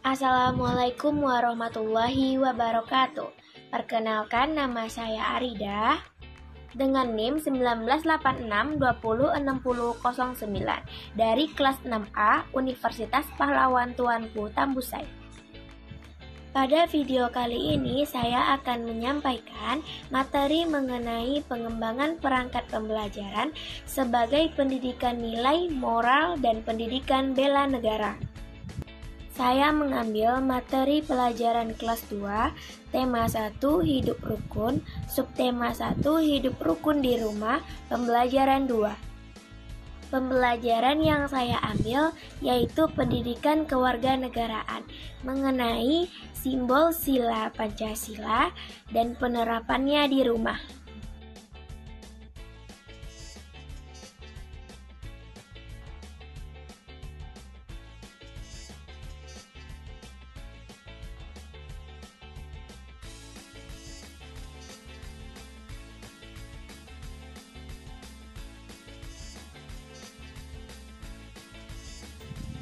Assalamualaikum warahmatullahi wabarakatuh. Perkenalkan, nama saya Arida dengan NIM 1986206009 dari kelas 6A Universitas Pahlawan Tuanku Tambusai. Pada video kali ini saya akan menyampaikan materi mengenai pengembangan perangkat pembelajaran sebagai pendidikan nilai, moral, dan pendidikan bela negara. Saya mengambil materi pelajaran kelas 2, tema 1 hidup rukun, subtema 1 hidup rukun di rumah, pembelajaran 2. Pembelajaran yang saya ambil yaitu pendidikan kewarganegaraan mengenai simbol sila Pancasila dan penerapannya di rumah.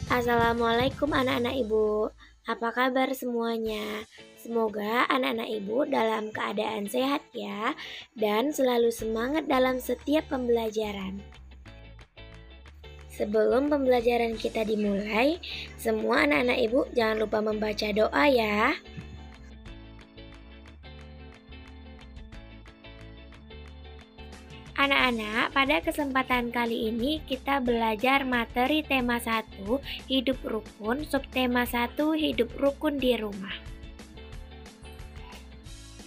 Assalamualaikum anak-anak ibu, apa kabar semuanya? Semoga anak-anak ibu dalam keadaan sehat ya, dan selalu semangat dalam setiap pembelajaran. Sebelum pembelajaran kita dimulai, semua anak-anak ibu jangan lupa membaca doa ya. Anak-anak, pada kesempatan kali ini kita belajar materi tema 1, hidup rukun, subtema 1, hidup rukun di rumah.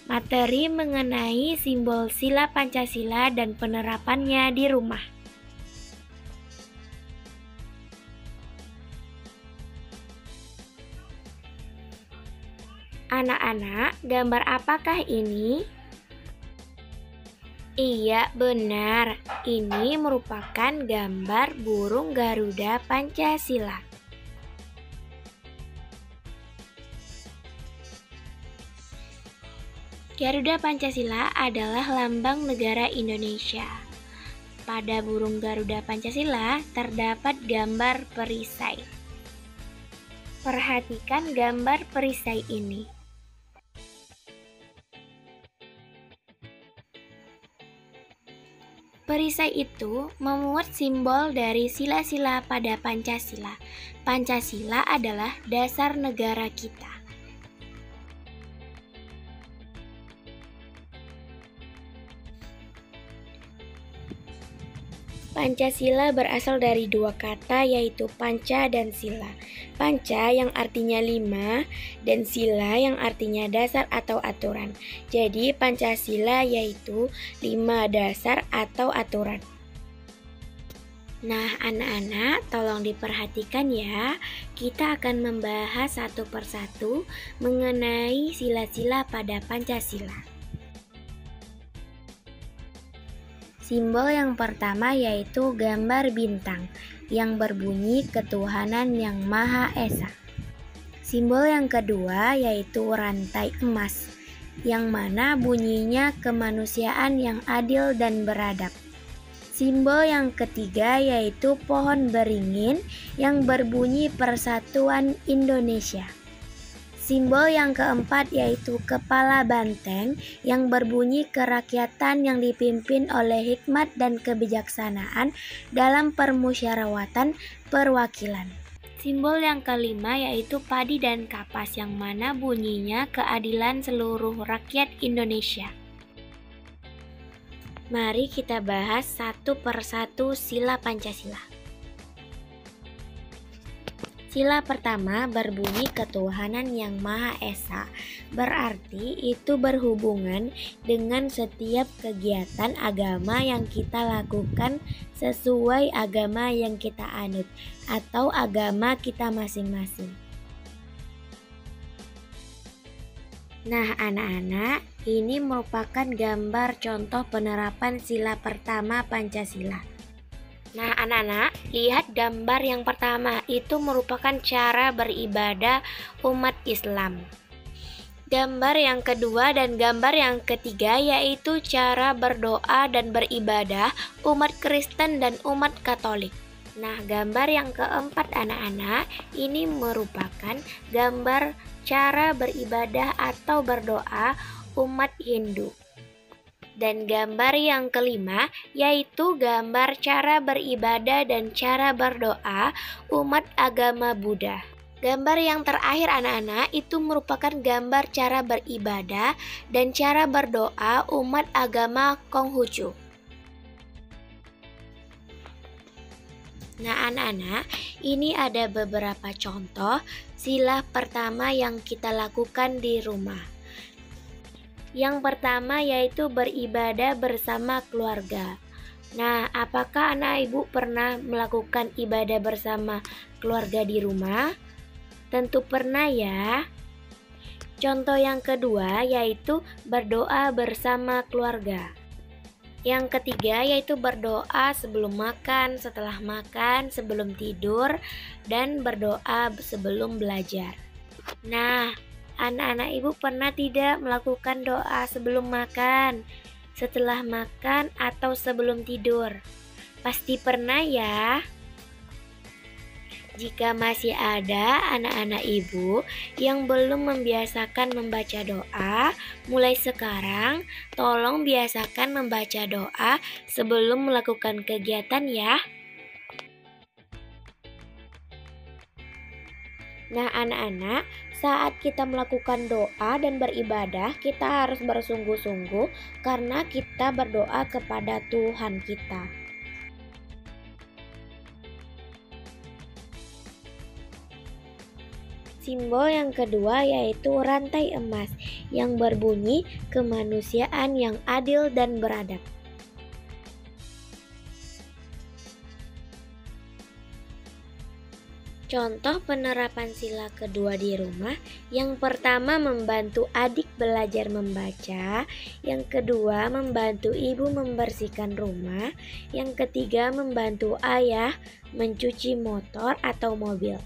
Materi mengenai simbol sila Pancasila dan penerapannya di rumah. Anak-anak, gambar apakah ini? Iya, benar. Ini merupakan gambar burung Garuda Pancasila. Garuda Pancasila adalah lambang negara Indonesia. Pada burung Garuda Pancasila terdapat gambar perisai. Perhatikan gambar perisai ini. Perisai itu memuat simbol dari sila-sila pada Pancasila. Pancasila adalah dasar negara kita. Pancasila berasal dari dua kata yaitu panca dan sila. Panca yang artinya 5 dan sila yang artinya dasar atau aturan. Jadi Pancasila yaitu 5 dasar atau aturan. Nah anak-anak, tolong diperhatikan ya. Kita akan membahas satu persatu mengenai sila-sila pada Pancasila. Simbol yang pertama yaitu gambar bintang yang berbunyi ketuhanan yang Maha Esa. Simbol yang kedua yaitu rantai emas yang mana bunyinya kemanusiaan yang adil dan beradab. Simbol yang ketiga yaitu pohon beringin yang berbunyi Persatuan Indonesia. Simbol yang keempat yaitu kepala banteng yang berbunyi kerakyatan yang dipimpin oleh hikmat dan kebijaksanaan dalam permusyawaratan perwakilan. Simbol yang kelima yaitu padi dan kapas yang mana bunyinya keadilan seluruh rakyat Indonesia. Mari kita bahas satu persatu sila Pancasila. Sila pertama berbunyi ketuhanan yang Maha Esa, berarti itu berhubungan dengan setiap kegiatan agama yang kita lakukan sesuai agama yang kita anut atau agama kita masing-masing. Nah anak-anak, ini merupakan gambar contoh penerapan sila pertama Pancasila. Nah anak-anak, lihat gambar yang pertama, itu merupakan cara beribadah umat Islam. Gambar yang kedua dan gambar yang ketiga yaitu cara berdoa dan beribadah umat Kristen dan umat Katolik. Nah, gambar yang keempat anak-anak, ini merupakan gambar cara beribadah atau berdoa umat Hindu. Dan gambar yang kelima yaitu gambar cara beribadah dan cara berdoa umat agama Buddha. Gambar yang terakhir anak-anak itu merupakan gambar cara beribadah dan cara berdoa umat agama Konghucu. Nah anak-anak, ini ada beberapa contoh sila pertama yang kita lakukan di rumah. Yang pertama yaitu beribadah bersama keluarga. Nah, apakah anak ibu pernah melakukan ibadah bersama keluarga di rumah? Tentu pernah ya. Contoh yang kedua yaitu berdoa bersama keluarga. Yang ketiga yaitu berdoa sebelum makan, setelah makan, sebelum tidur, dan berdoa sebelum belajar. Nah, anak-anak ibu pernah tidak melakukan doa sebelum makan, setelah makan, atau sebelum tidur? Pasti pernah ya. Jika masih ada anak-anak ibu yang belum membiasakan membaca doa, mulai sekarang tolong biasakan membaca doa sebelum melakukan kegiatan ya. Nah anak-anak, saat kita melakukan doa dan beribadah, kita harus bersungguh-sungguh karena kita berdoa kepada Tuhan kita. Simbol yang kedua yaitu rantai emas yang berbunyi kemanusiaan yang adil dan beradab. Contoh penerapan sila kedua di rumah, yang pertama membantu adik belajar membaca, yang kedua membantu ibu membersihkan rumah, yang ketiga membantu ayah mencuci motor atau mobil.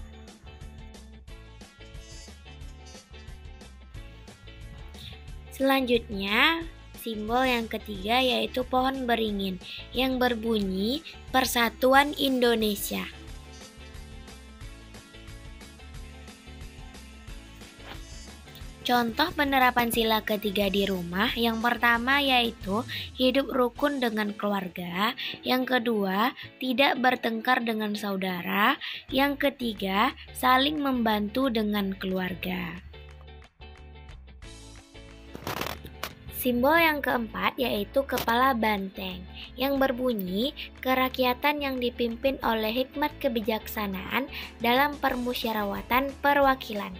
Selanjutnya, simbol yang ketiga yaitu pohon beringin yang berbunyi Persatuan Indonesia. Contoh penerapan sila ketiga di rumah, yang pertama yaitu hidup rukun dengan keluarga, yang kedua tidak bertengkar dengan saudara, yang ketiga saling membantu dengan keluarga. Simbol yang keempat yaitu kepala banteng yang berbunyi kerakyatan yang dipimpin oleh hikmat kebijaksanaan dalam permusyawaratan perwakilan.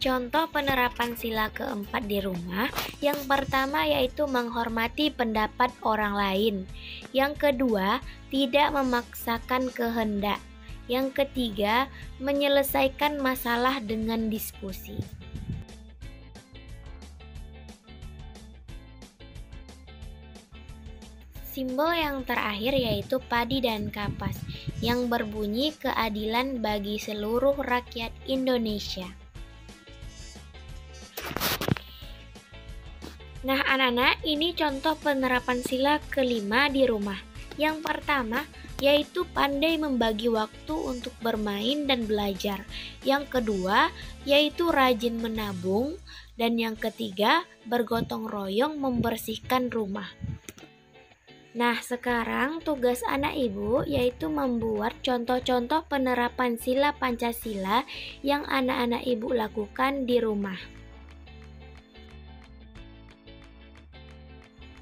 Contoh penerapan sila keempat di rumah, yang pertama yaitu menghormati pendapat orang lain, yang kedua tidak memaksakan kehendak, yang ketiga menyelesaikan masalah dengan diskusi. Simbol yang terakhir yaitu padi dan kapas yang berbunyi keadilan bagi seluruh rakyat Indonesia. Nah anak-anak, ini contoh penerapan sila kelima di rumah. Yang pertama yaitu pandai membagi waktu untuk bermain dan belajar. Yang kedua yaitu rajin menabung. Dan yang ketiga bergotong royong membersihkan rumah. Nah sekarang tugas anak ibu yaitu membuat contoh-contoh penerapan sila Pancasila yang anak-anak ibu lakukan di rumah.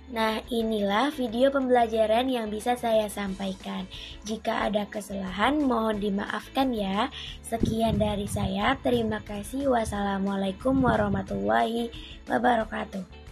Nah, inilah video pembelajaran yang bisa saya sampaikan. Jika ada kesalahan, mohon dimaafkan ya. Sekian dari saya. Terima kasih. Wassalamualaikum warahmatullahi wabarakatuh.